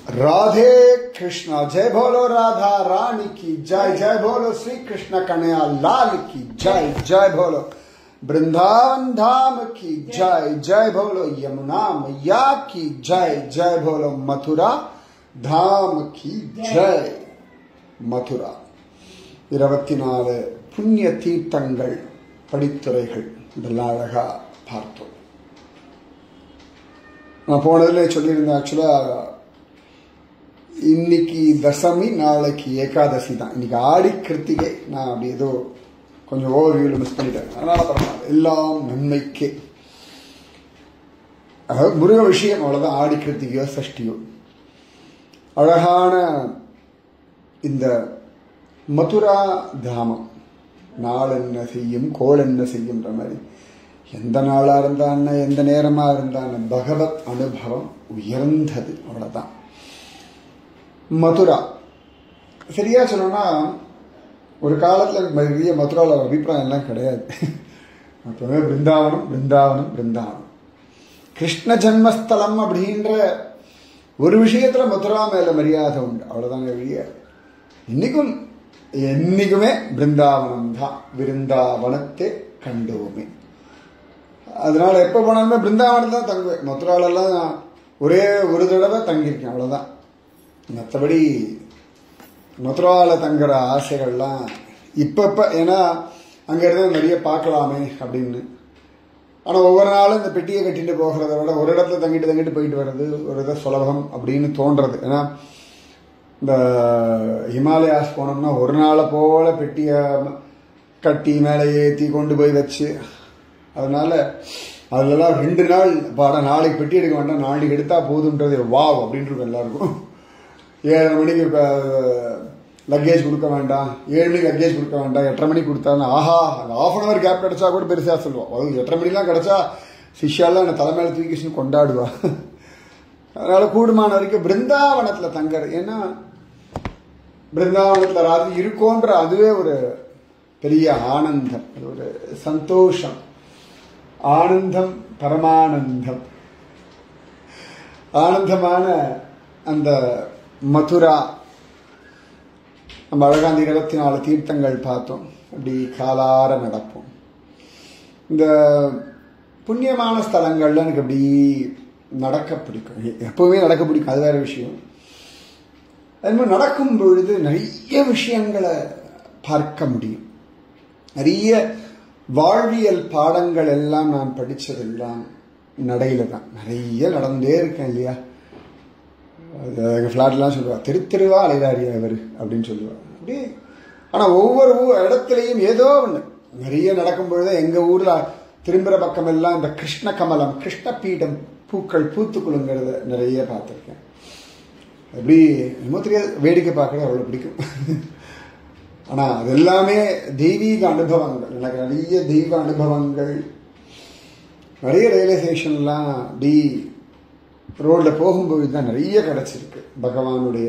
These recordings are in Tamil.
राधे कृष्णा जय बोलो राधा रानी की जय जय बोलो श्री कृष्ण कन्हैया लाल की जय जय बोलो वृंदावन धाम की जय जय बोलो यमुना मैया की जय जय बोलो मथुरा धाम की जय मथुरा 24 புண்ணிய தீர்த்தங்கள் படித்துறைகள் இதெல்லாம் அழகா பார்த்தோம். நான் போனதுல சொல்லியிருந்தேன், ஆக்சுவலா இன்னைக்கு தசமி நாளைக்கு ஏகாதசி தான். இன்னைக்கு ஆடி கிருத்திகை. நான் அப்படி ஏதோ கொஞ்சம் ஓவர்வியூல மிஸ் பண்ணிட்டேன். அதனால பரவாயில்ல, எல்லாம் நன்மைக்கே. முருக விஷயம் அவ்வளவுதான். ஆடி கிருத்திகையோ சஷ்டியோ அழகான இந்த மதுரா தாமம் நாள் என்ன செய்யும் கோள் என்ன செய்யும்ன்ற மாதிரி எந்த நாளா இருந்தான்னு எந்த நேரமா இருந்தான்னு பகவத் அனுபவம் உயர்ந்தது. அவ்வளவுதான் மதுரா. சரியா சொல்லணும்னா ஒரு காலத்துல பெரிய மதுராவில் அபிப்பிராயம் எல்லாம் கிடையாது. அப்பவே பிருந்தாவனம் பிருந்தாவனம் பிருந்தாவனம் கிருஷ்ண ஜன்மஸ்தலம் அப்படின்ற ஒரு விஷயத்துல மதுரா மேல மரியாதை உண்டு. அவ்வளவுதாங்க வெளிய. இன்னைக்கும் என்னைக்குமே பிருந்தாவனம் தான். விருந்தாவனத்தை கண்டோமே. அதனால எப்ப போனாலுமே பிருந்தாவனம் தான் தங்குவேன். மதுராலெல்லாம் ஒரே ஒரு தடவை தங்கியிருக்கேன், அவ்வளவுதான். மற்றபடி மதுராவில் தங்குற ஆசைகள்லாம் இப்பப்ப, ஏன்னா அங்க இருந்து நிறைய பார்க்கலாமே அப்படின்னு. ஆனா ஒவ்வொரு நாளும் இந்த பெட்டியை கட்டிட்டு போகிறத விட ஒரு இடத்துல தங்கிட்டு போயிட்டு வர்றது ஒரு இதை சுலபம் அப்படின்னு தோன்றது. ஏன்னா இந்த ஹிமாலயாஸ் போனோம்னா ஒரு நாளை போல பெட்டியை கட்டி மேலே ஏற்றி கொண்டு போய் வச்சு, அதனால அதுலலாம் 2 நாள் பாட. நாளைக்கு பெட்டி எடுக்க வேண்டாம், நாளைக்கு எடுத்தா போதுன்றது வாவ் அப்படின்ட்டு இருக்கும் எல்லாருக்கும். 7:30 மணிக்கு லக்கேஜ் கொடுக்க வேண்டாம், 7 மணிக்கு லக்கேஜ் கொடுக்க வேண்டாம், 8:30 மணிக்கு கொடுத்தாங்க. ஆஹா, அந்த ½ கேப் கிடைச்சா கூட பெருசாக சொல்லுவோம். அது 8:30 மணிலாம் கிடைச்சா சிஷ்யாலாம் என்ன தலைமையில தூக்கி கொண்டாடுவா. அதனால கூடுமான வரைக்கும் பிருந்தாவனத்துல தங்கறது. ஏன்னா பிருந்தாவனத்துல ராத்திரி இருக்கோன்ற அதுவே ஒரு பெரிய ஆனந்தம், அது ஒரு சந்தோஷம். ஆனந்தம் பரமானந்தம். ஆனந்தமான அந்த மதுரா. நம்ம அழகாந்த 24 தீர்த்தங்கள் பார்த்தோம். அப்படி காலார நடப்போம். இந்த புண்ணியமான ஸ்தலங்கள்ல எனக்கு அப்படி நடக்க பிடிக்கும். எப்பவுமே நடக்க பிடிக்கும், அது வேற விஷயம். அது மாதிரி நடக்கும் பொழுது நிறைய விஷயங்களை பார்க்க முடியும். நிறைய வாழ்வியல் பாடங்கள் எல்லாம் நான் படிச்சதெல்லாம் நடையில தான். நிறைய நடந்தே இருக்கேன் இல்லையா. எங்கள் ஃப்ளாட்லாம் சொல்லுவா, தெருவா அலைதாரியா அவர் அப்படின்னு சொல்லுவா. அப்படி. ஆனால் ஒவ்வொரு இடத்துலையும் ஏதோ ஒன்று நிறைய நடக்கும் பொழுது எங்கள் ஊரில் திரும்புகிற பக்கம் எல்லாம் இந்த கிருஷ்ண கமலம், கிருஷ்ண பீடம் பூக்கள் பூத்து குலுங்கிறத நிறைய பார்த்துருக்கேன். அப்படி என்னமோ தெரியாது, வேடிக்கை பார்க்கறது அவ்வளோ பிடிக்கும். ஆனால் அது எல்லாமே தெய்வீக அனுபவங்கள். எனக்கு நிறைய தெய்வ அனுபவங்கள், நிறைய ரியலைசேஷன்லாம் அப்படி ரோடில் போகும்போது தான் நிறைய கிடச்சிருக்கு. பகவானுடைய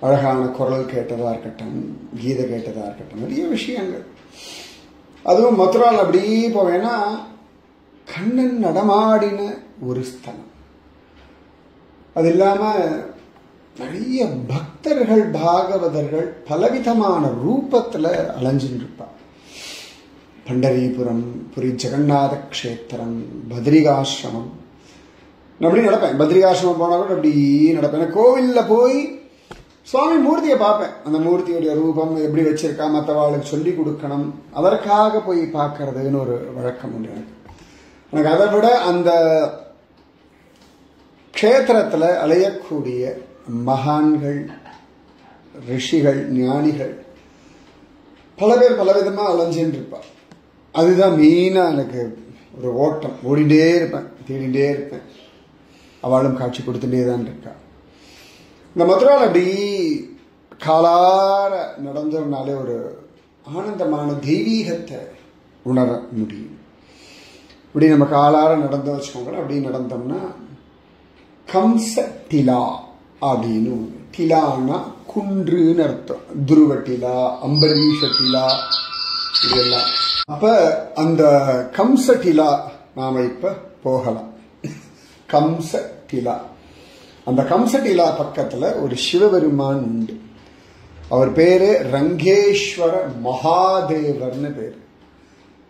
அழகான குரல் கேட்டதாக இருக்கட்டும், கீதை கேட்டதாக இருக்கட்டும், நிறைய விஷயங்கள். அதுவும் மதுரால் அப்படி போவேன்னா கண்ணன் நடமாடின ஒரு ஸ்தலம். அது இல்லாமல் நிறைய பக்தர்கள் பாகவதர்கள் பலவிதமான ரூபத்தில் அலைஞ்சுட்டு இருப்பார். பண்டரிபுரம், புரி ஜெகநாத கஷேத்திரம், பத்ரிகாசிரமம். நான் அப்படி நடப்பேன். பத்ரிகாசிரமம் போனால் கூட அப்படி நடப்பேன். கோவிலில் போய் சுவாமி மூர்த்தியை பார்ப்பேன். அந்த மூர்த்தியுடைய ரூபம் எப்படி வச்சிருக்கா மற்றவாளுக்கு சொல்லி கொடுக்கணும், அதற்காக போய் பார்க்கறதுன்னு ஒரு வழக்கம் உண்டு எனக்கு. எனக்கு அதை விட அந்த க்ஷேத்திரத்தில் அலையக்கூடிய மகான்கள், ரிஷிகள், ஞானிகள் பல பேர் பலவிதமாக அலைஞ்சின்னு இருப்பார். அதுதான் மெயினாக எனக்கு ஒரு ஓட்டம். ஓடிண்டே இருப்பேன், தேடிண்டே இருப்பேன். அவளும் காட்சி கொடுத்துட்டே தான் இருக்கா. இந்த மதுராவில் அப்படி காலார நடந்தோம்னாலே ஒரு ஆனந்தமான தெய்வீகத்தை உணர முடியும். இப்படி நம்ம காலார நடந்து வச்சுக்கோங்களேன். அப்படி நடந்தோம்னா கம்ச டிலா அப்படின்னு, டிலான்னா குன்றுன்னு அர்த்தம். துருவ டிலா, அம்பரீஷ டிலா, இதெல்லாம். அப்ப அந்த கம்ச டிலா நாம இப்ப போகலாம். கம்ச டிலா அந்த கம்சட்டிலா பக்கத்துல ஒரு சிவபெருமான் உண்டு. அவர் பேரு ரங்கேஸ்வர மகாதேவர்னு பேரு.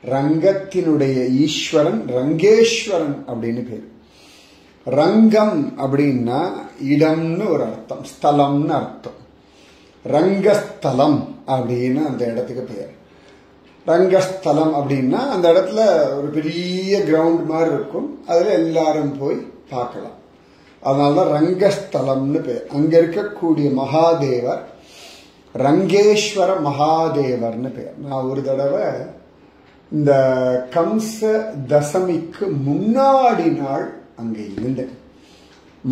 ரங்கத்தினுடைய ஈஸ்வரன் ரங்கேஸ்வரன் அப்படின்னு பேரு. ரங்கம் அப்படின்னா இடம்னு ஒரு அர்த்தம், ஸ்தலம்னு அர்த்தம். ரங்கஸ்தலம் அப்படின்னு அந்த இடத்துக்கு பெயர். ரங்கஸ்தலம் அப்படின்னா அந்த இடத்துல ஒரு பெரிய கிரவுண்ட் மாதிரி இருக்கும், அதுல எல்லாரும் போய் பார்க்கலாம். அதனாலதான் ரங்கஸ்தலம்னு பேர். அங்க இருக்கக்கூடிய மகாதேவர் ரங்கேஸ்வர மகாதேவர்னு பேர். நான் ஒரு தடவை இந்த கம்ச தசமிக்கு முன்னாடி நாள் அங்க இருந்தேன்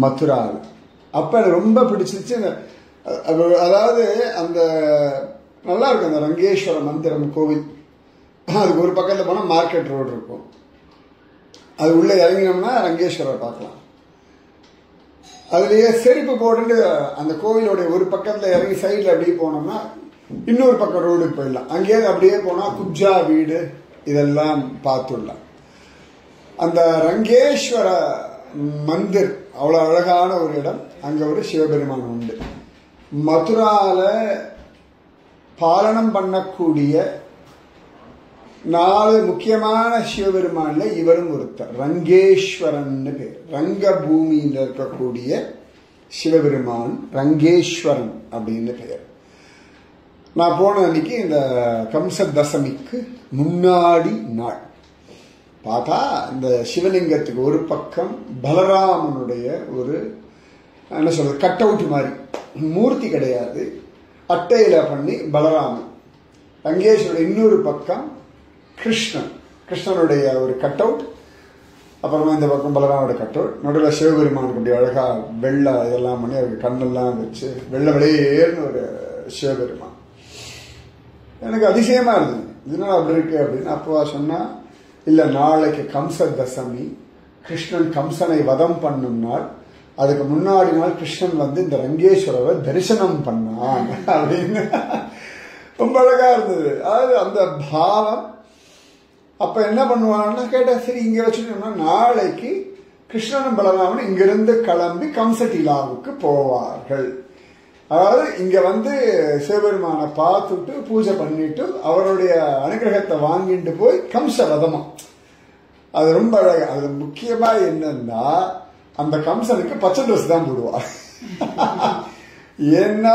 மதுராவில். அப்ப எனக்கு ரொம்ப பிடிச்சிருச்சு. அதாவது அந்த நல்லா இருக்கும் அந்த ரங்கேஸ்வர மந்திரம் கோவில். அதுக்கு ஒரு பக்கத்துல போனா மார்க்கெட் ரோடு இருக்கும், அது உள்ள இறங்கினோம்னா ரங்கேஸ்வரர் பார்க்கலாம். அதுலயே செருப்பு போட்டு அந்த கோவிலோடைய ஒரு பக்கத்துல இறங்கி சைட்ல அப்படியே போனோம்னா இன்னொரு பக்கம் ரோடுக்கு போயிடலாம். அங்கேயே அப்படியே போனா குப்ஜா வீடு இதெல்லாம் பார்த்துடலாம். அந்த ரங்கேஸ்வர மந்திர் அவ்வளவு அழகான ஒரு இடம். அங்க ஒரு சிவபெருமான் உண்டு. மதுரால பாலனம் பண்ணக்கூடிய 4 முக்கியமான சிவபெருமான்ல இவரும் ஒருத்தர். ரங்கேஸ்வரன் பேர். ரங்க பூமியில் இருக்கக்கூடிய சிவபெருமான் ரங்கேஸ்வரன் அப்படின்னு பெயர். நான் போன அன்னைக்கு இந்த கம்ச தசமிக்கு முன்னாடி நாள் பார்த்தா இந்த சிவலிங்கத்துக்கு ஒரு பக்கம் பலராமனுடைய ஒரு என்ன சொல்றது கட் அவுட் மாதிரி, மூர்த்தி கிடையாது, அட்டையில பண்ணி பலராமன். ரங்கேஸ்வரன் இன்னொரு பக்கம் கிருஷ்ணனுடைய ஒரு கட் அவுட், அப்புறமா இந்த பக்கம் பலராமோட கட் அவுட், நடுவில் சிவபெருமானுக்கு அப்படி அழகா வெள்ளை இதெல்லாம் பண்ணி அவருக்கு கண்ணெல்லாம் வச்சு வெள்ளை வெளியேன்னு ஒரு சிவபெருமான். எனக்கு அதிசயமா இருந்தது, இதனால அப்படி இருக்கு அப்படின்னு. அப்போ சொன்னா இல்ல, நாளைக்கு கம்ச தசமி, கிருஷ்ணன் கம்சனை வதம் பண்ணும் நாள். அதுக்கு முன்னாடி நாள் கிருஷ்ணன் வந்து இந்த ரங்கேஸ்வரரை தரிசனம் பண்ணான் அப்படின்னு ரொம்ப அழகா இருந்தது. அதாவது அந்த பாவம். அப்ப என்ன பண்ணுவாங்கன்னா கேட்டா, சரி இங்க வச்சுட்டோம்னா நாளைக்கு கிருஷ்ணனும் பலராமனும் இங்கிருந்து கிளம்பி கம்சட்டிலாவுக்கு போவார்கள். அதாவது இங்க வந்து சிவபெருமானை பார்த்துட்டு பூஜை பண்ணிட்டு அவருடைய அனுகிரகத்தை வாங்கிட்டு போய் கம்ச வதமா. அது ரொம்ப அழகா. அது முக்கியமா என்னன்னா அந்த கம்சனுக்கு பச்சை ட்ரெஸ் தான் போடுவார். ஏன்னா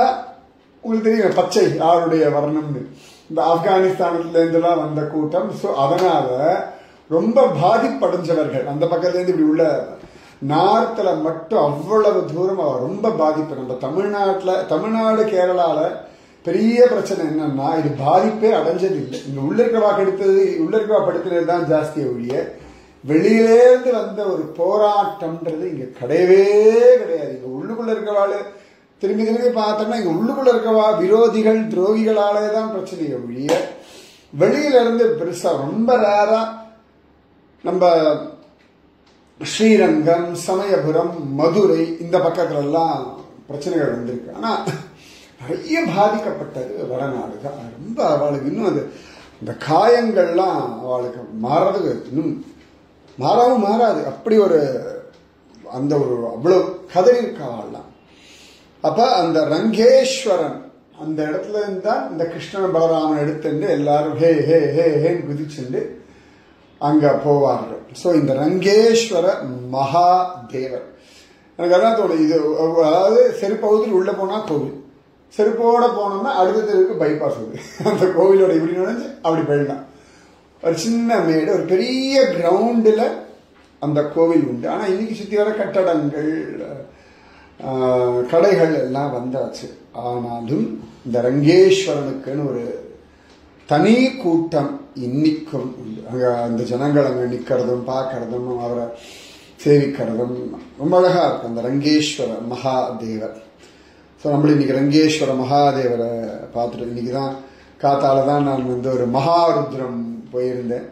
உங்களுக்கு தெரியும் பச்சை யாருடைய வர்ணம்னு. இந்த ஆப்கானிஸ்தானத்துல இருந்துலாம் வந்த கூட்டம். ஸோ அதனால ரொம்ப பாதிப்படைஞ்சவர்கள் அந்த பக்கத்துல இருந்து இப்படி உள்ள நார்த்ல மட்டும் அவ்வளவு தூரம் ரொம்ப பாதிப்பு. நம்ம தமிழ்நாடு கேரளால பெரிய பிரச்சனை என்னன்னா இது பாதிப்பே அடைஞ்சது இல்லை. இங்க உள்ள இருக்கவா படுத்துறது தான் ஜாஸ்தியை ஒழிய வெளியிலேருந்து வந்த ஒரு போராட்டம்ன்றது இங்க கிடையவே கிடையாது. இங்க உள்ளுக்குள்ள இருக்கவாள் திரும்பி பார்த்தோம்னா இங்க உள்ளுக்குள்ள இருக்கவா விரோதிகள் துரோகிகளாலே தான் பிரச்சனையை ஒழிய வெளியில இருந்து பெருசா ரொம்ப ரேரா நம்ம ஸ்ரீரங்கம், சமயபுரம், மதுரை இந்த பக்கத்துல எல்லாம் பிரச்சனைகள் வந்திருக்கு. ஆனா நிறைய பாதிக்கப்பட்டது வடநாடு தான். ரொம்ப அவளுக்கு இன்னும் அது இந்த காயங்கள்லாம் அவளுக்கு மாறதுக்கு இன்னும் மாறாவும் மாறாது. அப்படி ஒரு அந்த ஒரு அவ்வளவு கதறி இருக்காள். அப்ப அந்த ரங்கேஸ்வரன் அந்த இடத்துல இருந்தா இந்த கிருஷ்ணன் பலராமன் எடுத்துட்டு எல்லாரும் ஹே ஹே ஹே ஹேன்னு குதிச்சுண்டு அங்க போவார்கள். ஸோ இந்த ரங்கேஸ்வர மகாதேவர் எனக்கு அதான் தோணும். இது அதாவது செருப்பகுதியில் உள்ள போனா கோவில், செருப்போட போனோம்னா அடுத்த தெருவுக்கு பைபாஸ் வருது. அந்த கோவிலோட இப்படி நுழைஞ்சு அப்படி போயிடலாம். ஒரு சின்ன மேடு, ஒரு பெரிய கிரவுண்டில் அந்த கோவில் உண்டு. ஆனா இன்னைக்கு சுத்தி வர கட்டடங்கள் கடைகள் எல்லாம் வந்தாச்சு. ஆனாலும் இந்த ரங்கேஸ்வரனுக்குன்னு ஒரு தனி கூட்டம் இன்னைக்கும் உண்டு. அங்க அந்த ஜனங்கள் அங்க நிக்கிறதும் பார்க்கறதும் அவரை சேவிக்கிறதும் ரொம்ப அழகா இருக்கும். அந்த ரங்கேஸ்வர மகாதேவர். ஸோ நம்மள இன்னைக்கு ரங்கேஸ்வர மகாதேவரை பார்த்துட்டு இன்னைக்குதான் காத்தால தான் நான் வந்து ஒரு மகாருத்ரம் போயிருந்தேன்.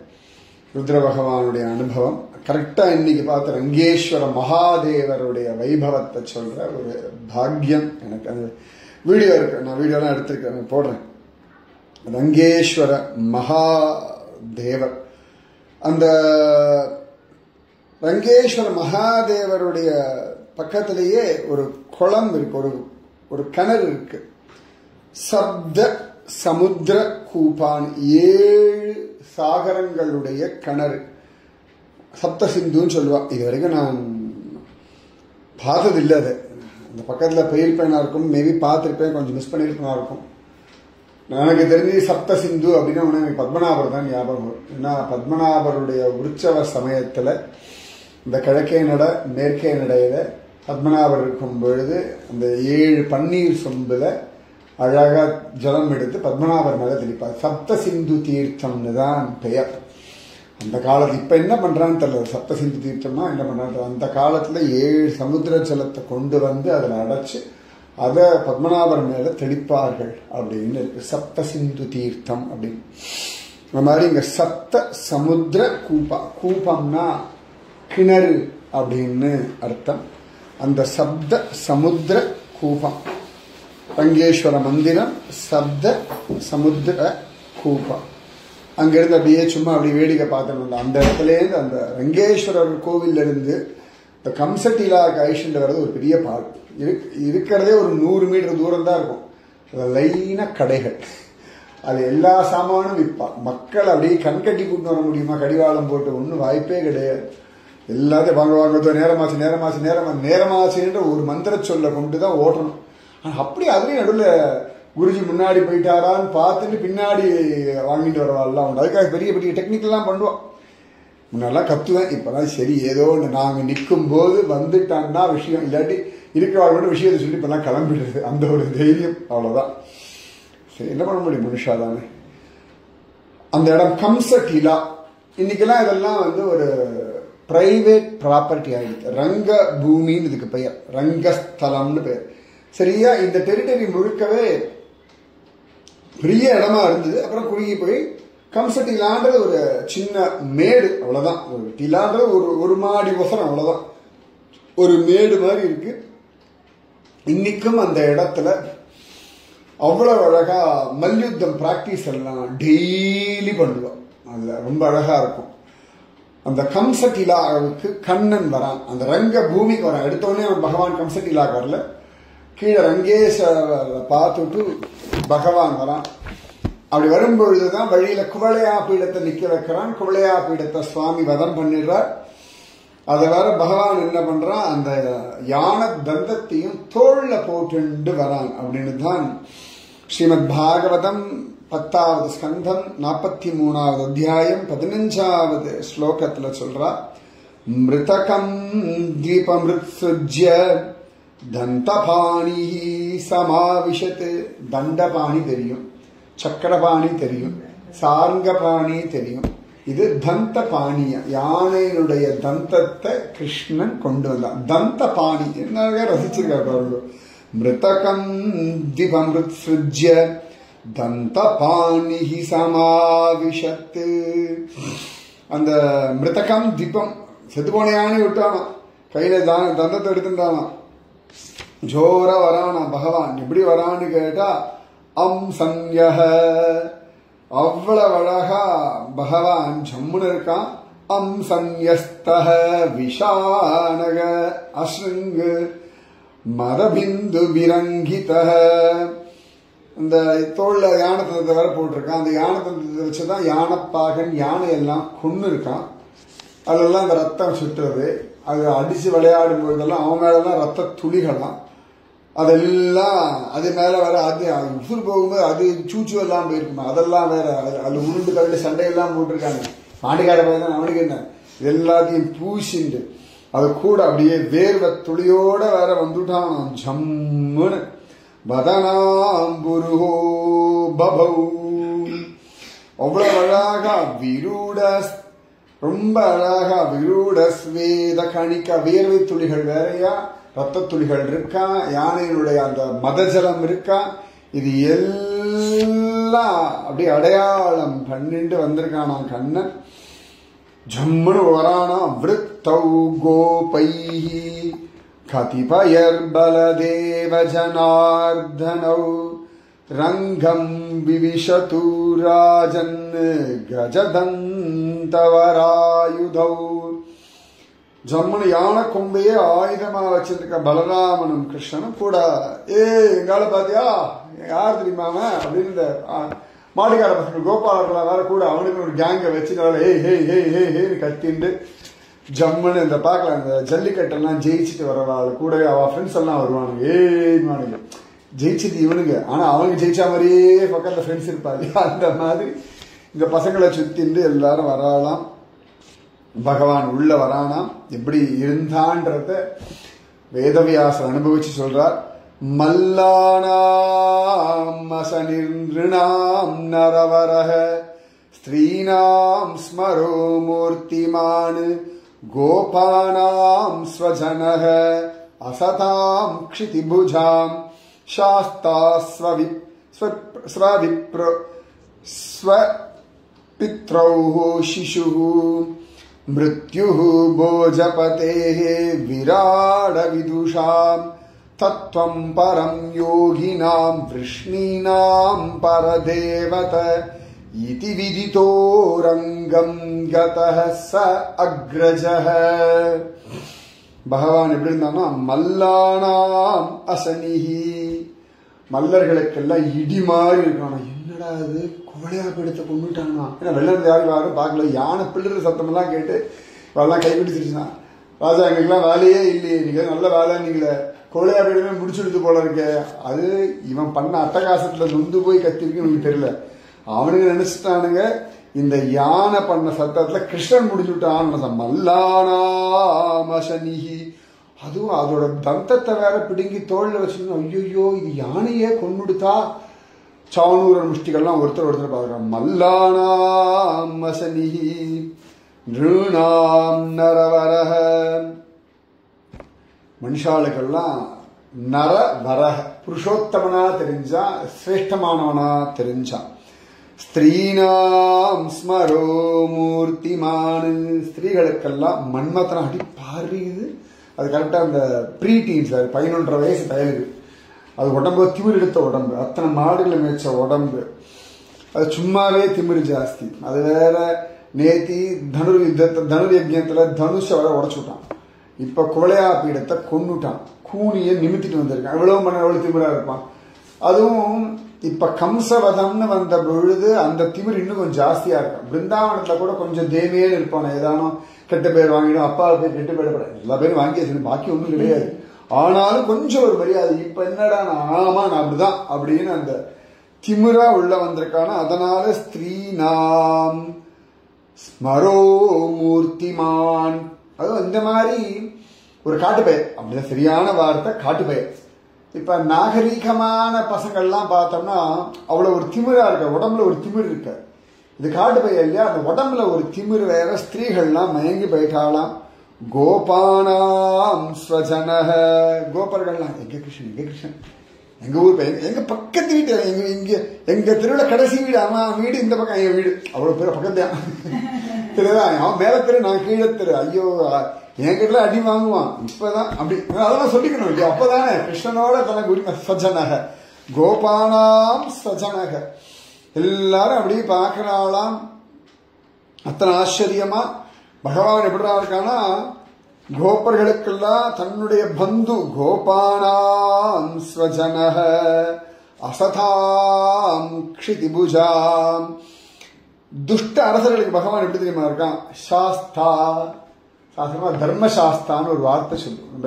ருத்ர பகவானுடைய அனுபவம் கரெக்டா இன்னைக்கு பார்த்து ரங்கேஸ்வர மகாதேவருடைய வைபவத்தை சொல்ற ஒரு பாக்கியம் எனக்கு. அந்த வீடியோ இருக்கு, நான் வீடியோலாம் எடுத்திருக்கேன், போடுறேன். ரங்கேஸ்வர மகாதேவர், அந்த ரங்கேஸ்வர மகாதேவருடைய பக்கத்திலேயே ஒரு குளம் இருக்கு, ஒரு கிணறு இருக்கு. சப்த சமுத்திர கூபான், 7 சாகரங்களுடைய கிணறு, சப்த சிந்துன்னு சொல்லுவா. இது வரைக்கும் நான் பார்த்ததில்லை. அது அந்த பக்கத்தில் போயிருப்பேனா இருக்கும், மேபி பார்த்துருப்பேன், கொஞ்சம் மிஸ் பண்ணியிருப்பேனா இருக்கும். எனக்கு தெரிஞ்சு சப்த சிந்து அப்படின்னா ஒன்று எனக்கு பத்மநாபர் தான் ஞாபகம் வரும். ஏன்னா பத்மநாபருடைய உற்சவ சமயத்தில் இந்த கிழக்கே நட மேற்கே நடையில பத்மநாபர் இருக்கும் பொழுது அந்த 7 பன்னீர் சொம்பில் அழகா ஜலம் எடுத்து பத்மநாபர் மேலே தெளிப்பார். சப்த சிந்து தீர்த்தம்னு தான் பெயர். அந்த காலத்தில் இப்போ என்ன பண்ணுறான்னு தெரியல. சப்த சிந்து தீர்த்தம்னா என்ன பண்ணுறாங்க, அந்த காலத்தில் 7 சமுத்திர ஜலத்தை கொண்டு வந்து அதில் அடைச்சு அதை பத்மநாபர் மேலே தெளிப்பார்கள் அப்படின்னு இருக்கு. சப்த சிந்து தீர்த்தம் அப்படின்னு. அந்த மாதிரி இங்கே சப்த சமுத்திர கூபா, கூபம்னா கிணறு அப்படின்னு அர்த்தம். அந்த சப்த சமுத்திர கூபம், ரங்கேஸ்வர மந்திரம், சப்த சமுத்திர கூபம். அங்கிருந்து அப்படியே சும்மா அப்படி வேடிக்கை பார்த்துட்டு அந்த இடத்துலேருந்து அந்த ரங்கேஸ்வரர் கோவில்ல இருந்து இந்த கம்சட்டிலா ஐஷன்ல வர்றது ஒரு பெரிய பாடு. இருக்கிறதே ஒரு 100 மீட்டர் தூரம் தான் இருக்கும். லைனா கடைகள், அது எல்லா சாமானும் விற்பா. மக்கள் அப்படியே கண்கட்டி கூட்டு வர முடியுமா? கடிவாளம் போட்டு ஒன்றும் வாய்ப்பே கிடையாது. எல்லாத்தையும் வாங்க வாங்க, நேரமாச்சு நேரமாச்சு நேரமாச்சுன்ற ஒரு மந்திர சொல்ல கொண்டு தான் ஓட்டணும். ஆனால் அப்படி அதுலேயும் நடுவில் குருஜி முன்னாடி போயிட்டாரான்னு பார்த்துட்டு பின்னாடி வாங்கிட்டு வரவாள்லாம் உண்டு. அதுக்காக பெரிய பெரிய டெக்னிக்கெல்லாம் பண்ணுவான். முன்னெல்லாம் கத்துவேன், இப்போதான் சரி ஏதோ ஒன்று நாங்கள் நிற்கும் போது வந்துட்டான்னா விஷயம், இல்லாட்டி இருக்கிறவர்களோட விஷயத்தை சொல்லி இப்போல்லாம் கிளம்பிடுது. அந்த ஒரு தைரியம், அவ்வளோதான். சரி, என்ன பண்ண முடியும், மனுஷா தானே. அந்த இடம் கம்சட்டிலா. இன்னைக்கெல்லாம் இதெல்லாம் வந்து ஒரு பிரைவேட் ப்ராப்பர்ட்டி ஆகிடுது. ரங்க பூமின்னு இதுக்கு பெயர், ரங்கஸ்தலம்னு பெயர். சரியா, இந்த டெரிட்டரி முழுக்கவே பெரிய இடமா இருந்தது. அப்புறம் குறுகி போய் கம்சட்டிலான்றது ஒரு சின்ன மேடு, அவ்வளவுதான். ஒரு டிலான்றது ஒரு மாடி ஒசரம், அவ்வளவுதான். ஒரு மேடு மாதிரி இருக்கு. இன்னைக்கும் அந்த இடத்துல அவ்வளவு அழகா மல்யுத்தம் பிராக்டிஸ் எல்லாம் டெய்லி பண்ணுவோம். அதுல ரொம்ப அழகா இருக்கும். அந்த கம்சட்டிலாவுக்கு கண்ணன் வரான், அந்த ரங்க பூமிக்கு வரான். எடுத்தோடனே அவன் பகவான் கம்சட்டிலாக்கு வரல, கீழே ரங்கேஸ்வரரை பார்த்துட்டு பகவான் வரான். அப்படி வரும்பொழுதுதான் வழியில குவளையா பீடத்தை நிக்க வைக்கிறான். குவளையா பீடத்தை சுவாமி வதம் பண்ணிடுறார். அதை வேற பகவான் என்ன பண்றான், அந்த யானை தந்தத்தையும் தோல்ல போட்டு வரான் அப்படின்னு தான் ஸ்ரீமத் பாகவதம் 10வது ஸ்கந்தம் 43வது அத்தியாயம் 15வது ஸ்லோகத்துல சொல்றா. மிருதகம் தீபமிருத்சுஜ்ய தந்தபாணி சமாவிஷத். தண்டபாணி தெரியும், சக்கரபாணி தெரியும், சார்ங்கபாணி தெரியும். இது தந்த பாணிய, யானையினுடைய தந்தத்தை கிருஷ்ணன் கொண்டு வந்தான். தந்த பாணி என்ன ரசிச்சிருக்காரு. மிருதகம் திபமிருத்சுஜ்ய தந்த பாணி சமாவிஷத். அந்த மிருதகம் திபம், செத்து போன யானை விட்டானா, கையில தந்தத்தை எடுத்துட்டானா, ஜோர வரானா பகவான். எப்படி வரான்னு கேட்டா அம்சன்யஹ, அவ்வளவு அழகா பகவான் ஜம்முன்னு இருக்கான். அம்சன்யஸ்தஹ விஷானக அஸ்ருங்கு மதபிந்து விரங்கிதஹ. இந்த தோல்ல யானை தந்தத்தை வேற போட்டிருக்கான். அந்த யானை தந்தத்தை வச்சுதான் யானைப்பாகன் யானை எல்லாம் கொன்னு இருக்கான். அதெல்லாம் அந்த ரத்தம் சுற்றுறது, அது அடிச்சு விளையாடும் பொழுதெல்லாம் அவன் மேலதான் ரத்த துளிகளாம். அதெல்லாம் அது மேல வேற, அது உசுறு போகும்போது அது சூச்சு எல்லாம் போயிருக்குமா, அதெல்லாம் வேற. அது உருண்டு கரண்டு சண்டையெல்லாம் போட்டிருக்காங்க. மாட்டுக்கார பையன் அவனுக்கு என்ன, எல்லாத்தையும் பூசிண்டு அது கூட அப்படியே வேர்வ துளியோட வேற வந்துட்டான் ஜம்முன்னு. வதனாம்புருஹோ பபௌ, அவ்வளவு அழகா விரூட, ரொம்ப அழகா விரூட ஸ்வேத கணிக்க, வேர்வை துளிகள் வேறையா, ரத்த துளிகள் இருக்கா, யானையினுடைய அந்த மதஜலம் இருக்கா. இது எல்லாம் அப்படியே அடையாளம் பண்ணிட்டு வந்திருக்கானா கண்ணன். ஜம்முன்னு வரானா. விருத்தௌ கோபைஹி கதிபயர் பலதேவ ஜனார்தனௌ ரங்கம் விவிஷது ராஜன் கஜதந்தவராயுதௌ. ஜம்முன்னு யானை கொம்பையே ஆயுதமா வச்சிருக்க பலராமனும் கிருஷ்ணனும் கூட எங்கால பாத்தியா யார் தெரியுமா அப்படின்னு இந்த மாடுகார பசங்க கோபாலர்களா வேற கூட அவனுக்கு ஒரு கேங்க வச்சுனால கத்திண்டு ஜம்முன்னு இந்த பார்க்கலாம் இந்த ஜல்லிக்கட்டெல்லாம் ஜெயிச்சுட்டு வரவாள் கூட அவ ஃப்ரெண்ட்ஸ் எல்லாம் வருவானுங்க ஜெயிச்சது இவனுங்க ஆனா அவனுக்கு ஜெயிச்சா மாதிரியே பக்கத்துல ஃப்ரெண்ட்ஸ் இருப்பாங்க அந்த மாதிரி இந்த பசங்களை சுத்திண்டு எல்லாரும் வராலாம் பகவான் உள்ள வரானாம் எப்படி இருந்தான்றத வேதவியாசர் அனுபவிச்சு சொல்றார் மல்லானாம் அசனிர்நாம் நரவரஹ ஸ்திரீனாம் ஸ்மரோ மூர்த்திமான் கோபானாம் ஸ்வஜனஹ அசதாம் க்ஷிதிபுஜாம் சாஸ்தா ஸ்வபித்ரௌஹ சிசுஹ மிருத்யுஹ போஜபதேஹ விராட விதுஷாம் தத்வம் பரம் யோகினாம் விஷ்ணீனாம் பரதேவத இதி விதிதோரங்கம் கதஹ ச அக்ரஜஹ. பகவான் எப்படி இருந்தான்னா மல்லானாம் அசனிஹி மல்லர்களுக்கெல்லாம் இடி மாதிரி இருக்கானா. என்னடா அது கோழையா எடுத்து கொண்டுட்டானா. ஏன்னா வெள்ளம் யாரும் பார்க்கல. யானை பிள்ளைற சத்தம் எல்லாம் கேட்டு எல்லாம் கைப்பிடிச்சிருச்சான். ராஜா எங்களுக்கெல்லாம் வேலையே இல்லையே, நீங்க நல்ல வேலை நீங்கள கோழையா போயிடுமே முடிச்சுடுத்து போல இருக்க. அது இவன் பண்ண அட்டகாசத்துல நொந்து போய் கத்திருக்கு எனக்கு தெரியல. அவனுங்க நினைச்சிட்டானுங்க இந்த யானை பண்ண சத்தத்துல கிருஷ்ணன் முடிச்சுட்டான்னு. மல்லானாமசனிஹி அதுவும் அதோட தந்தத்தை வேற பிடுங்கி தோல்ல வச்சிருந்தோம். ஐயோ இது யானையே கொன்னுடுத்தா சானூரன் முஷ்டிகள்லாம் ஒருத்தர் பாக்குறான். மல்லானாமசனிஹி நிருணாம் நரவரஹ மனுஷாளுக்கெல்லாம் நரவரஹ புருஷோத்தமனா தெரிஞ்சா சிரேஷ்டமானவனா தெரிஞ்சான். ஸ்திரீனாம் ஸ்மரோ மூர்த்திமான் ஸ்திரீகளுக்கெல்லாம் மன்மத்தனா அடி பாருது. அது கரெக்டா அந்த ப்ரீ டீன்ஸ் 11.5 வயசு பயலுக்கு அது உடம்பு திமிர் எடுத்த உடம்பு, அத்தனை மாடுகளை மேய்ச்ச உடம்பு, அது சும்மாவே திமிர் ஜாஸ்தி. அது வேற நேத்தி தனுர் யஜ்யத்துல தனுஷ வர உடைச்சுட்டான். இப்ப குவளையா பீடத்தை கொன்னுட்டான். கூனிய நிமித்திட்டு வந்திருக்கான். எவ்வளவு மன எவ்வளவு திமிரா இருப்பான். அதுவும் இப்ப கம்சவதம்னு வந்த பொழுது அந்த திமிர் இன்னும் கொஞ்சம் ஜாஸ்தியா இருக்கும். பிருந்தாவனத்துல கூட கொஞ்சம் தேமையேன்னு இருப்பான. ஏதானும் கெட்ட பேர் வாங்கிடும், அப்பா பேர் கெட்ட பேர் எல்லா பேரும் வாங்கி பாக்கி ஒன்றும் கிடையாது. ஆனாலும் கொஞ்சம் ஒரு மரியாதை. இப்ப என்னடா ஆமா நான் அப்படிதான் அப்படின்னு அந்த திமிரா உள்ள வந்திருக்கான. அதனால ஸ்திரீ நாம் ஸ்மரோ மூர்த்திமான் அதுவும் இந்த மாதிரி ஒரு காட்டுப்பெயர். அப்படிதான் சரியான வார்த்தை காட்டுப்பெயர். இப்ப நாகரீகமான பசங்கள்லாம் பார்த்தோம்னா அவ்வளவு ஒரு திமிரா இருக்க, உடம்புல ஒரு திமிர் இருக்க. இது காட்டு பையன் இல்லையா, அந்த உடம்புல ஒரு திமிர் வேற. ஸ்திரீகள்லாம் மயங்கி போயிட்டாலாம். கோபானாம் ஸ்வஜனஹ கோபர்கள்லாம் எங்க கிருஷ்ணன் எங்க ஊர் பையன், எங்க பக்கத்து வீட்டு, எங்க தெருவுல கடைசி வீடு அவன் வீடு, இந்த பக்கம் என் வீடு. அவ்வளவு பேர் பக்கத்து தெருதான். அவன் மேல தெரு, நான் கீழே தெரு. ஐயோ என்கிட்ட அடி வாங்குவான். இப்பதான் அப்படி அதெல்லாம் சொல்லிக்கணும் இல்லையா. அப்பதானே கிருஷ்ணனோட தனக்கு உரிமை. சஜனக கோபானாம் சஜனக எல்லாரும் அப்படி பாக்குறாளாம். அத்தனை ஆச்சரியமா பகவான் எப்படிதான் இருக்கானா, கோபர்களுக்கெல்லாம் தன்னுடைய பந்து. கோபானாம் ஸ்வஜனஹ அசதாம் க்ஷிதிபுஜாம் துஷ்ட அரசர்களுக்கு பகவான் எப்படி தெரியுமா இருக்கான். சாஸ்தா சாஸ்திரமா தர்மசாஸ்தான்னு ஒரு வார்த்தை சொல்லுவோம்.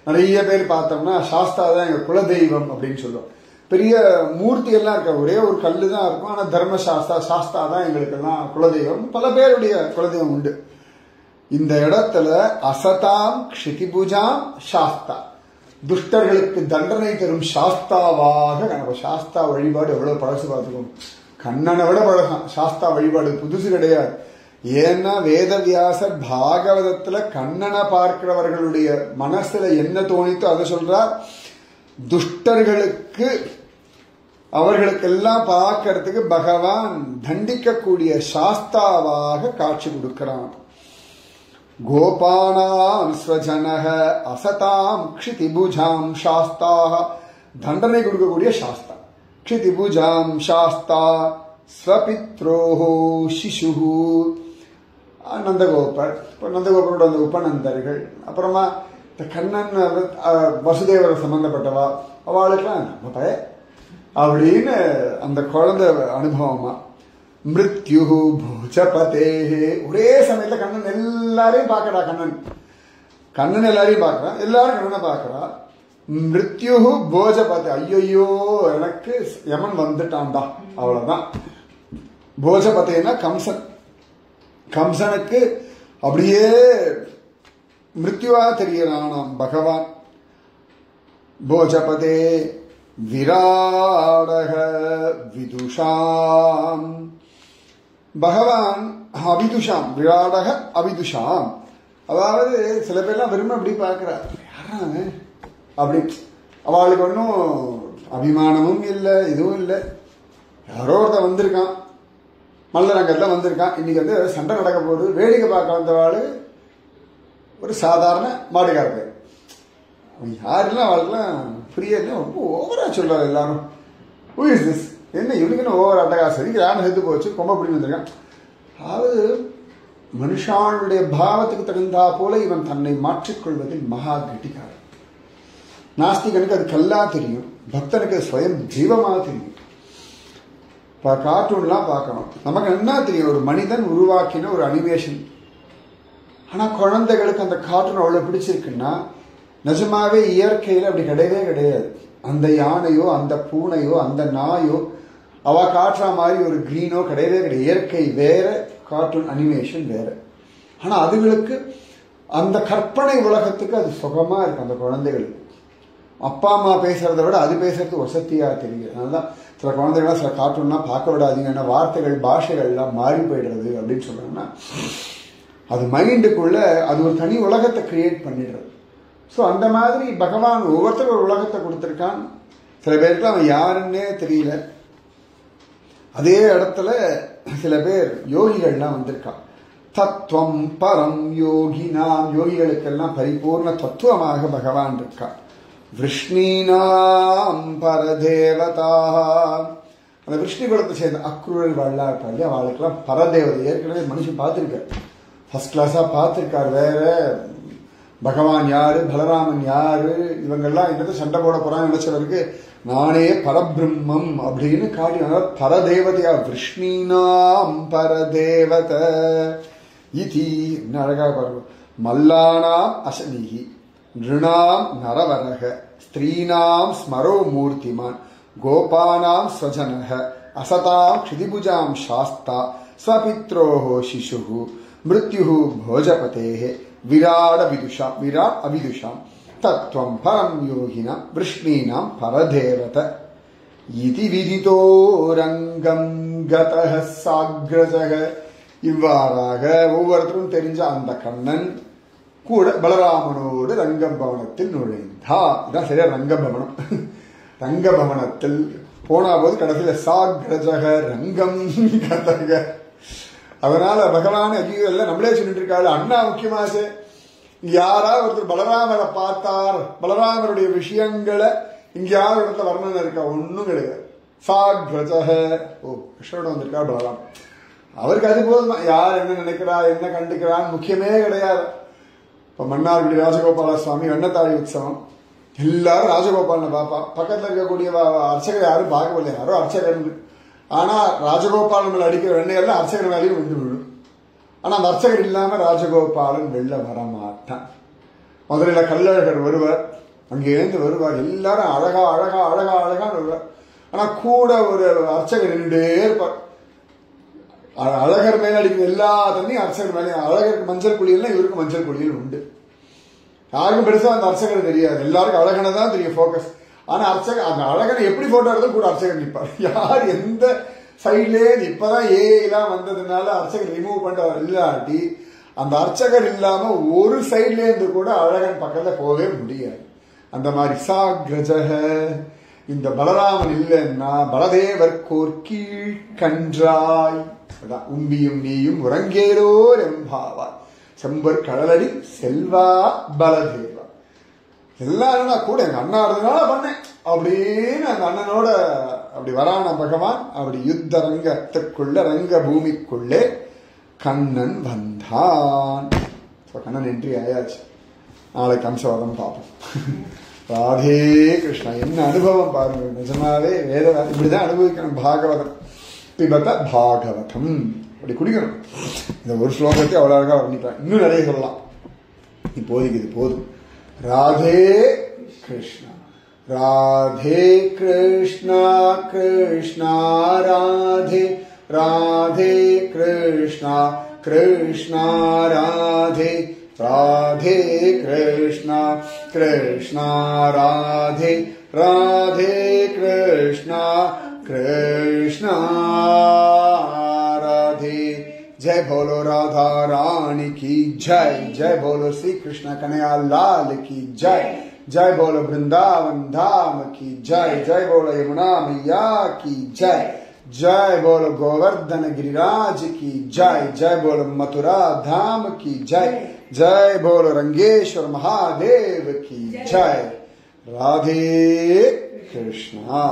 நிறைய பேர் பார்த்தோம்னா சாஸ்தா தான் எங்க குலதெய்வம் அப்படின்னு சொல்லுவோம். பெரிய மூர்த்தி எல்லாம் இருக்க, ஒரே ஒரு கல்லு தான் இருக்கும். ஆனா தர்மசாஸ்தா சாஸ்தா தான் எங்களுக்கு எல்லாம் குலதெய்வம். பல பேருடைய குலதெய்வம் உண்டு. இந்த இடத்துல அசதாம் க்ஷிதிபுஜாம் சாஸ்தா துஷ்டர்களுக்கு தண்டனை தரும் சாஸ்தாவாக. நம்ம சாஸ்தா வழிபாடு எவ்வளவு பழசு பார்த்துக்கணும். கண்ணனை விட பழகம் சாஸ்தா வழிபாடு, புதுசு கிடையாது. ஏன்னா வேதவியாசர் பாகவதத்துல கண்ணனை பார்க்கிறவர்களுடைய மனசுல என்ன தோணித்தோ அதை சொல்றார். துஷ்டர்களுக்கு அவர்களுக்கெல்லாம் பார்க்கறதுக்கு பகவான் தண்டிக்கக்கூடிய சாஸ்தாவாக காட்சி கொடுக்கிறான். கோபானாம் ஸ்வஜனஹ அசதாம் க்ஷிதிபுஜாம் சாஸ்தாக தண்டனை கொடுக்கக்கூடிய சாஸ்தா. க்ஷிதிபுஜாம் சாஸ்தா ஸ்வபித்ரோஹோ சிசுஹு நந்தகோபர், இப்போ நந்தகோபரோட அந்த உபநந்தர்கள், அப்புறமா இந்த கண்ணன் வசுதேவர் சம்பந்தப்பட்டவா, அவளுக்கெல்லாம் நம்ம பய அப்படின்னு அந்த குழந்தை அனுபவமா. மிருத்யு பூஜபதே, ஒரே சமயத்துல கண்ணன் எல்லாரையும் பார்க்கறா. கண்ணன் எல்லாரையும் பார்க்கறான், எல்லாரும் கண்ணனை பார்க்கறா. மிருத்யு போஜபதே, ஐயோ எனக்கு யமன் வந்துட்டான்டா, அவ்வளவுதான். போஜபதேனா கம்சன். கம்சனுக்கு அப்படியே மிருத்யுவா தெரியறானாம் பகவான். போஜபதே விராடக விதுஷாம், பகவான் அவிதுஷாம், விராடக அவிதுஷாம். அதாவது சில பேர்லாம் விரும்ப அப்படி பார்க்கிறார், யாராங்க அப்படி. அவளுக்கு ஒன்றும் அபிமானமும் இல்லை, இதுவும் இல்லை. யாரோ ஒருத்தன் வந்திருக்கான், மல்லரங்கத்தில் வந்திருக்கான், இன்னைக்கு வந்து சண்டை நடக்க போகுது, வேடிக்கை பார்க்க வந்தவாள் ஒரு சாதாரண மாடுகாரர். அவன் யாருலாம் அவளுக்குலாம் புரியல, ரொம்ப ஓவரா சொல்றாரு எல்லாரும். ஹூ இஸ் திஸ், என்ன இவனுக்குன்னு ஓவர் அட்டகாசம், யாரும் செத்து போச்சு, கொம்ப பிடிச்சி வந்திருக்கான். அதாவது மனுஷாளுடைய பாவத்துக்கு தகுந்தா போல இவன் தன்னை மாற்றிக்கொள்வதில் மகா கெட்டிக்காரன். நாஸ்திகனுக்கு அது கல்லா தெரியும், பக்தனுக்கு அது ஸ்வயம் ஜீவமாக தெரியும். இப்போ கார்ட்டூன்லாம் பார்க்கணும், நமக்கு என்ன தெரியும், ஒரு மனிதன் உருவாக்கின ஒரு அனிமேஷன். ஆனால் குழந்தைகளுக்கு அந்த கார்ட்டூன் அவ்வளோ பிடிச்சிருக்குன்னா, நிஜமாவே இயற்கையில் அப்படி கிடையவே கிடையாது. அந்த யானையோ அந்த பூனையோ அந்த நாயோ அவ காட்டுற மாதிரி ஒரு கிரீனோ கிடையவே கிடையாது. இயற்கை வேற, கார்ட்டூன் அனிமேஷன் வேற. ஆனால் அதுகளுக்கு அந்த கற்பனை உலகத்துக்கு அது சுகமா இருக்கு. அந்த குழந்தைகளுக்கு அப்பா அம்மா பேசுறதை விட அது பேசுறது வசதியா தெரியும். அதனால சில குழந்தைகள்லாம் சில கார்ட்டூன்லாம் பார்க்க விடாதீங்க, ஏன்னா வார்த்தைகள் பாஷைகள்லாம் மாறி போயிடுறது அப்படின்னு சொல்றாங்கன்னா, அது மைண்டுக்குள்ள அது ஒரு தனி உலகத்தை கிரியேட் பண்ணிடுறது. ஸோ அந்த மாதிரி பகவான் ஒவ்வொருத்தரும் ஒரு உலகத்தை கொடுத்துருக்கான். சில பேருக்கு அவன் யாருன்னே தெரியல. அதே இடத்துல சில பேர் யோகிகள்லாம் வந்திருக்கான். தத்துவம் பரம் யோகினாம், யோகிகளுக்கெல்லாம் பரிபூர்ண தத்துவமாக பகவான் இருக்கான். விஷ்ணீனாம் பரதேவதா, அந்த விஷ்ணு குலத்தை சேர்ந்த அக்ரூரல் வள்ளாட்டாளி, அவளுக்கெல்லாம் பரதேவதை. ஏற்கனவே மனுஷன் பார்த்துருக்கார், ஃபர்ஸ்ட் கிளாஸா பார்த்துருக்கார். வேற பகவான் யாரு, பலராமன் யாரு, இவங்கெல்லாம் இந்த சண்டை போட போறான்னு நினைச்சவருக்கு நானே பரபிரம்மம் அப்படின்னு காட்டி பரதேவதையா. விஷ்ணீனாம் பரதேவத இதி, என்ன அழகா பாருங்க. மல்லானாம் அசனிகி நிருணாம் நரவரக ஸ்திரீனாம் ஸ்மரோ மூர்த்திமான் கோபானாம் ஸ்வஜனக அசதாம் க்ஷிதிபுஜாம் சாஸ்தா ஸ்வபித்ரோஹோ சிசுஹு மிருத்யுஹு போஜபதேஹே விராட விதுஷாம், விராட் அவிதுஷாம் தத்துவம் பரம் யோகினா விஷ்ணீனாம் பரதேவத இதி விதிதோ ரங்கம் கதஹ சாக்ரஜக. இவ்வாறாக ஒவ்வொருத்தரும் தெரிஞ்ச அந்த கண்ணன் கூட பலராமனோடு ரங்கபவனத்தில் நுழைந்தார். இதான் சரியா, ரங்கபவனம். ரங்கபவனத்தில் போனா போது கடைசியில் சாக்ரஜக ரங்கம் கதக. அதனால பகவான் ஐயோ எல்லாம் நம்மளே சொல்லிட்டு இருக்காரு. அண்ணா முக்கியமாச்சு, யாராவது ஒருத்தர் பலராமரை பார்த்தார், பலராமருடைய விஷயங்களை இங்கேயாவது இடத்துல வர்ணனை இருக்கா? ஒன்னும் கிடையாது. சாக்ரஜக, ஓ கிருஷ்ணோட வந்திருக்கா பலராம், அவருக்கு அது போதும். யார் என்ன நினைக்கிறா என்ன கண்டுக்கிறான்னு முக்கியமே கிடையாது. இப்ப மன்னார்குடி ராஜகோபால சுவாமி வெண்ணத்தாழி உற்சவம், எல்லாரும் ராஜகோபாலனை பார்ப்பா. பக்கத்துல இருக்கக்கூடிய அர்ச்சகர் யாரும் பார்க்கவில்லை, யாரோ அர்ச்சகர். ஆனா ராஜகோபாலன் மேல அடிக்கிற வெண்ணையெல்லாம் அர்ச்சகர் மேலேயும் வந்து விழும். ஆனா அந்த அர்ச்சகர் இல்லாம ராஜகோபாலன் வெளில வரமாட்டான். மதுரையில கள்ளழகர் வருவார், அங்கேருந்து வருவார், எல்லாரும் அழகா அழகா அழகா அழகான்னு வருவார். ஆனா கூட ஒரு அர்ச்சகர் நின்றுட்டே இருப்பார். அழகர் மேல அடிக்கிற எல்லா தண்ணியும் அர்ச்சகர் மேலே. அழகருக்கு மஞ்சள் குளியல்னா இவருக்கு மஞ்சள் குளியல் உண்டு. யாருக்கும் பெருசா அந்த அர்ச்சகர் தெரியாது, எல்லாருக்கும் அழகனை தான் தெரியும் ஃபோக்கஸ். ஆனா அர்ச்சகர் அந்த அழகனை எப்படி போட்டோ எடுத்தாலும் கூட அர்ச்சகர் நிற்பார். யார் எந்த சைட்லேயே இப்பதான் ஏலாம் வந்ததுனால அர்ச்சகர் ரிமூவ் பண்றவர் இல்லாட்டி அந்த அர்ச்சகர் இல்லாம ஒரு சைட்ல இருந்து கூட அழகன் பக்கத்துல போகவே முடியாது. அந்த மாதிரி சாக்ரஜக, இந்த பலராமன் இல்லைன்னா பலதேவர் கோர்கீழ் கன்றாய், உம்பியும் நீயும் உறங்கேரோர் எம்பாவாய் செம்பர் கடலடி செல்வா பலதேவா. எல்லாரும் கூட எங்க அண்ணா இருந்ததுனால பண்ணேன் அப்படின்னு அந்த அண்ணனோட அப்படி வரான பகவான். அப்படி யுத்த ரங்கத்துக்குள்ள ரங்க பூமிக்குள்ளே கண்ணன் வந்தான். கண்ணன் என்ட்ரி ஆயாச்சு. நாளைக்கு கம்சவதம் பார்ப்போம். ராதே கிருஷ்ணா. என்ன அனுபவம் பாருங்க. நிஜமாவே வேதவாதம் இப்படிதான் அனுபவிக்கணும். பாகவதம் பிபத பாகவதம் அப்படி குடிக்கணும். இந்த ஒரு ஸ்லோகத்தை அவ்வளோ அழகா வர்ணிப்பாங்க. இன்னும் நிறைய சொல்லலாம். இப்போதைக்கு இது போதும். ராதே கிருஷ்ணா ராதே கிருஷ்ணா கிருஷ்ணா ராதே ராதே கிருஷ்ணா கிருஷ்ணா ராதே ராதே கிருஷ்ணா கிருஷ்ணா ராதே ராதே கிருஷ்ணா கிருஷ்ணா ராதே. जय बोलो राधा रानी की जय. जय बोलो श्री कृष्ण कन्हैया लाल की जय. जय बोलो वृंदावन धाम की जय. जय बोलो यमुना मैया की जय. जय बोलो गोवर्धन गिरिराज की जय. जय बोलो मथुरा धाम की जय. जय बोलो रंगेश्वर महादेव की जय. राधे कृष्णा.